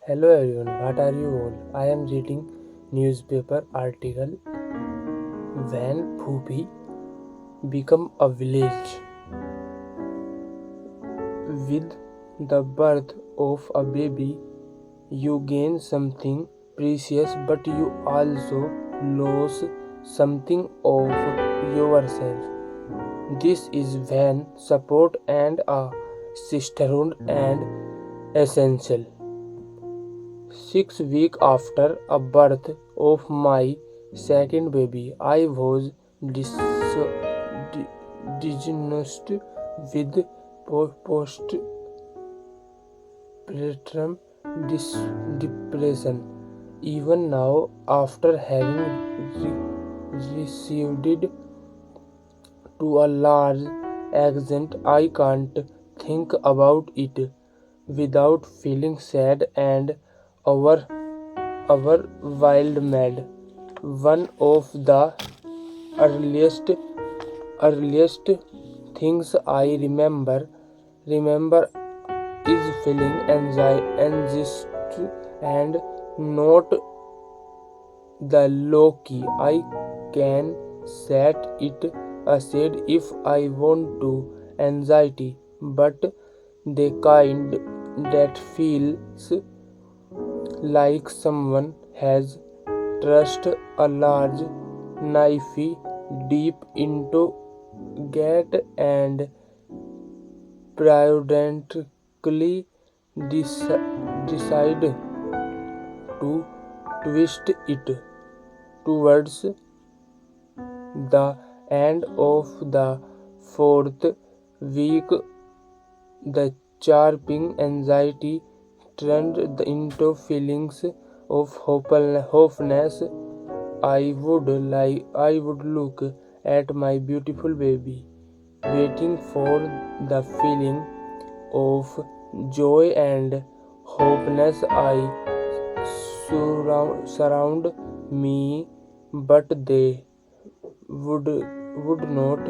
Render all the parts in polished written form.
Hello everyone, what are you all? I am reading newspaper article when Phupi become a village. With the birth of a baby, you gain something precious, but you also lose something of yourself. This is when support and a sisterhood and essential. 6 weeks after a birth of my second baby, I was diagnosed with postpartum depression. Even now, after having received it to a large extent, I can't think about it without feeling sad and over our wild mad. One of the earliest things I remember is feeling anxiety and not the low key. I can set it aside if I want to. Anxiety, but the kind that feels like someone has thrust a large knife deep into gut and periodically decide to twist it towards the end of the fourth week. The charping anxiety turned into feelings of hopelessness. I would look at my beautiful baby, waiting for the feeling of joy and happiness I surround me, but they would not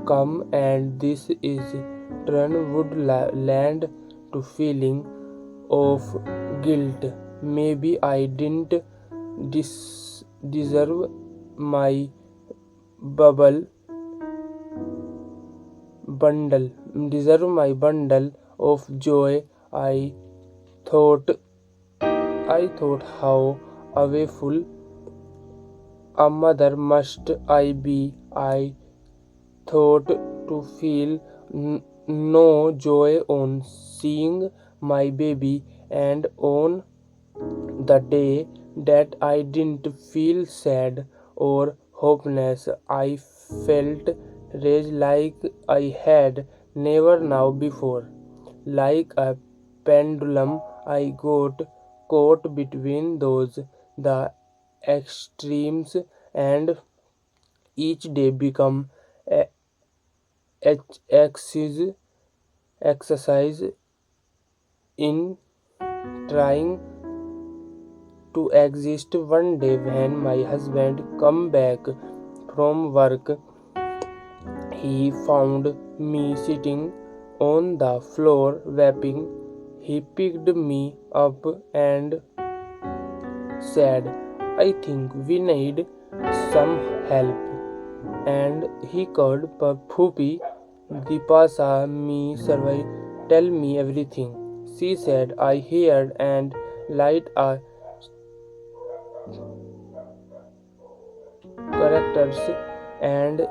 come, and this is turn would land to feeling of guilt. Maybe I didn't deserve my bubble bundle of joy. Thought I thought how awful a mother must I be. I thought to feel no joy on seeing my baby, and on the day that I didn't feel sad or hopeless, I felt rage like I had never now before. Like a pendulum, I got caught between the extremes, and each day become a exercise in trying to exist. One day when my husband come back from work, he found me sitting on the floor weeping. He picked me up and said, I think we need some help. And he called Phupi. Dipasa me survey, tell me everything. She said. I heard and light a characters and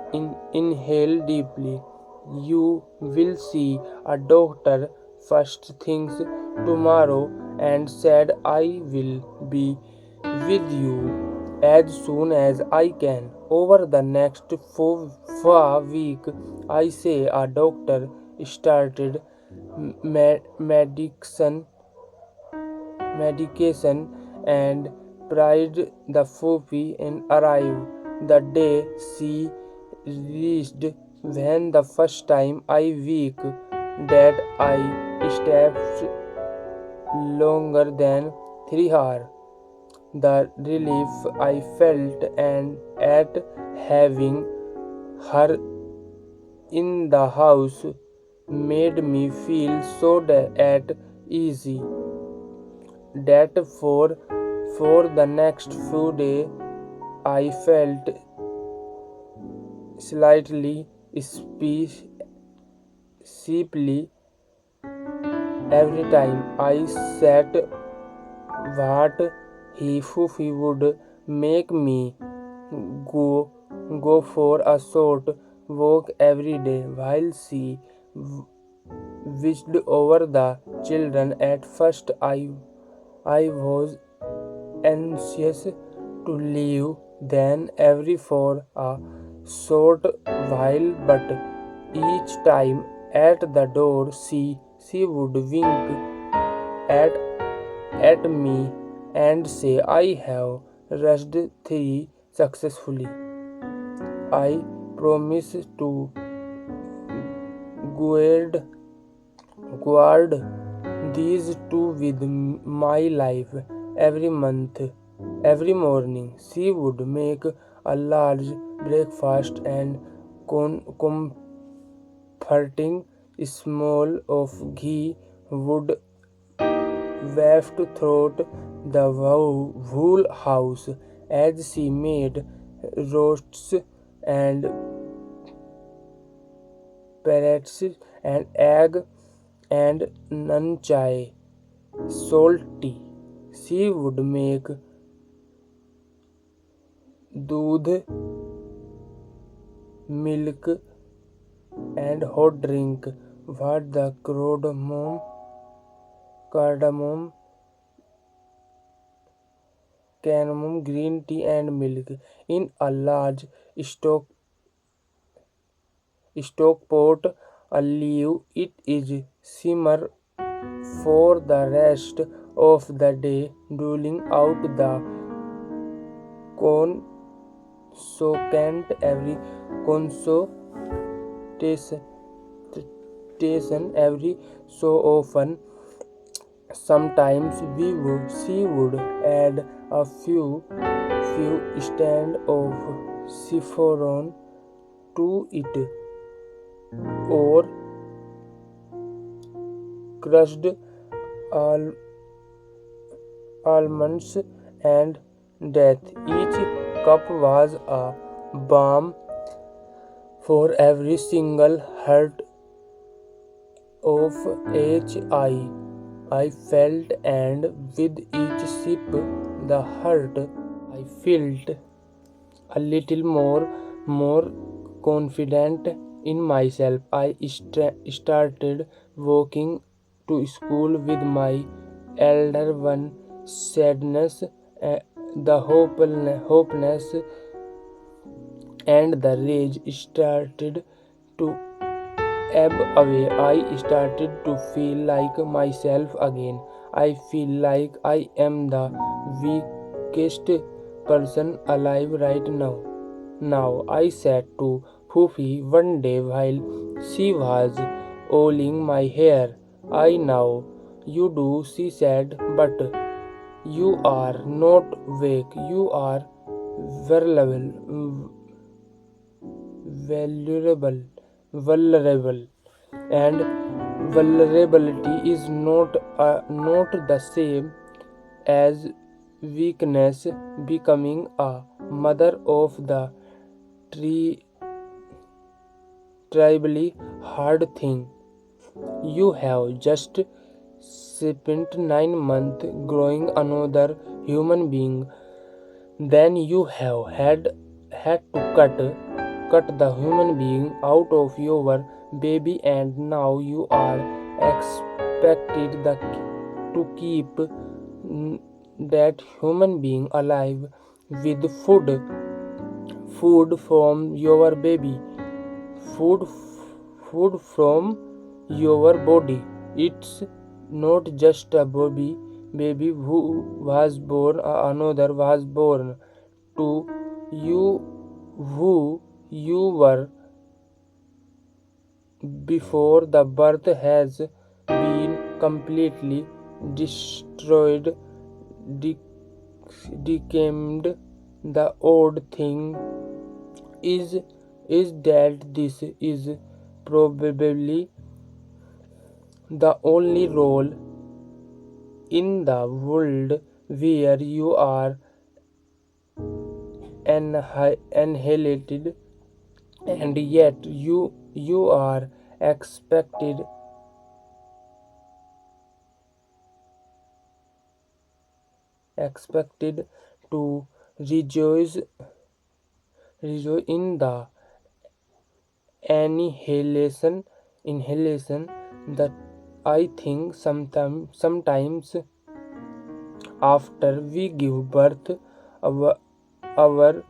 inhale deeply. You will see a doctor first things tomorrow, and said I will be with you as soon as I can. Over the next 4 weeks, I say a doctor started medication and pride the Phoebe and arrived. The day she reached, when the first time I weak that I stepped longer than 3 hours. The relief I felt and at having her in the house made me feel so at easy. that for the next few days I felt slightly sleepy every time I sat. What if he would make me go go for a short walk every day while she wished over the children. At first I was anxious to leave then every for a short while, but each time at the door she would wink at at me and say, I have rushed three successfully. I promise to guard, guard these two with my life. Every month, every morning, she would make a large breakfast and comforting small of ghee would wafted throughout the whole house as she made roasts and parrots and egg and nunchai salty. She would make doodh, milk, and hot drink. What the cardamom, green tea, and milk in a large stock pot. Leave it is simmer for the rest of the day, doling out the consocant every consultation every so often. Sometimes she would add a few stand of saffron to it, or crushed al- almonds and death. Each cup was a balm for every single hurt of I felt, and with each sip, the hurt I felt a little more confident in myself. I started walking to school with my elder one. Sadness, the hopelessness, and the rage started to ebb away. I started to feel like myself again. I feel like I am the weakest person alive right now. Now I said to Fufi one day while she was oiling my hair. I know you do, she said, but you are not weak. You are vulnerable, vulnerable, vulnerable, and vulnerability is not the same as weakness. Becoming a mother of the tri- tribally hard thing. You have just spent 9 months growing another human being. Then you have had to cut the human being out of your baby, and now you are expected to keep that human being alive with food from your baby, food food from your body. It's not just a baby who was born, another was born to you, who you were before the birth has been completely destroyed, de- decayed. The odd thing is is that this is probably the only role in the world where you are annihilated, and yet you are expected to rejoice in the inhalation that I think sometimes after we give birth, our, our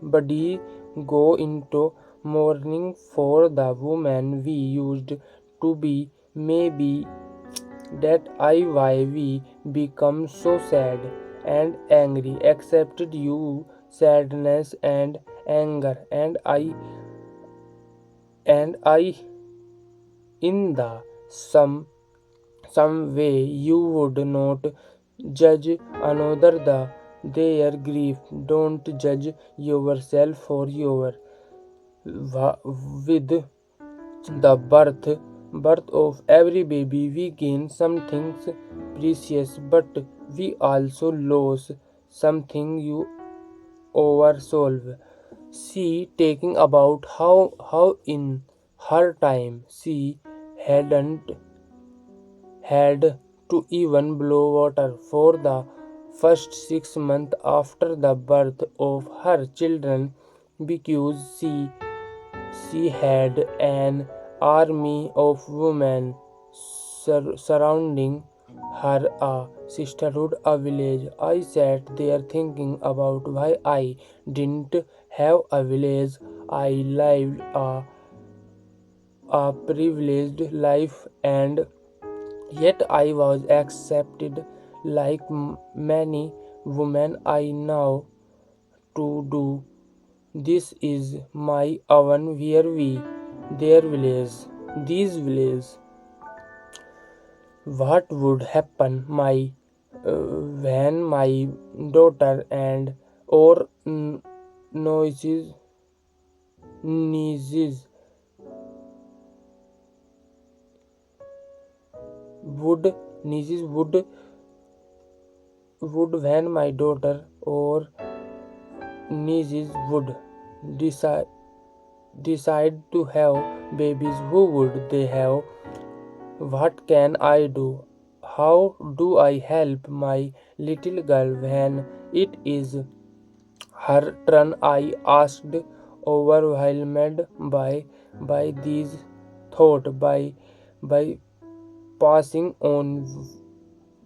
body go into mourning for the woman we used to be. Maybe that I why we become so sad and angry. Accepted you sadness and anger, and I in the some way you would not judge another their grief. Don't judge yourself for your with the birth of every baby we gain something precious, but we also lose something you oversolve. She taking about how in her time she hadn't had to even blow water for the first 6 months after the birth of her children, because she had an army of women surrounding her, a sisterhood, a village. I sat there thinking about why I didn't have a village. I lived a privileged life, and yet I was accepted like many women I know to do. This is my oven where we, their village, these villages. What would happen when my daughter and or noises nieces would when my daughter or nieces would decide to have babies? Who would they have? What can I do? How do I help my little girl when it is her turn? I asked, overwhelmed by these thoughts, by passing on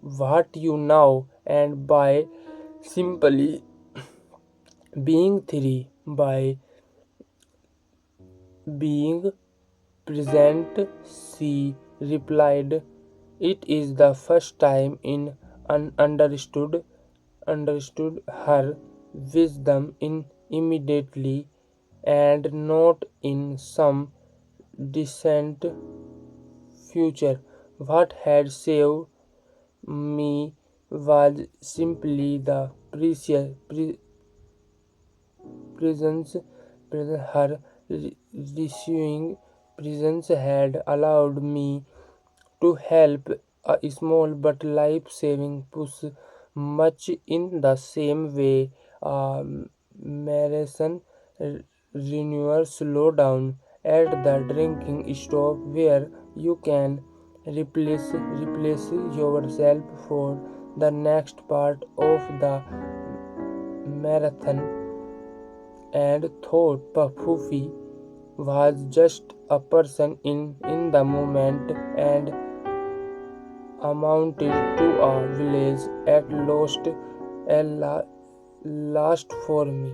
what you know, and by simply being three, by being present. She replied, it is the first time in understood her wisdom in immediately, and not in some distant future. What had saved me was simply the presence, her receiving presence had allowed me to help a small but life-saving push, much in the same way a marathon renewal slow down at the drinking stop where you can replace yourself for the next part of the marathon, and thought Puffy was just a person in the moment, and amounted to a village at last for me.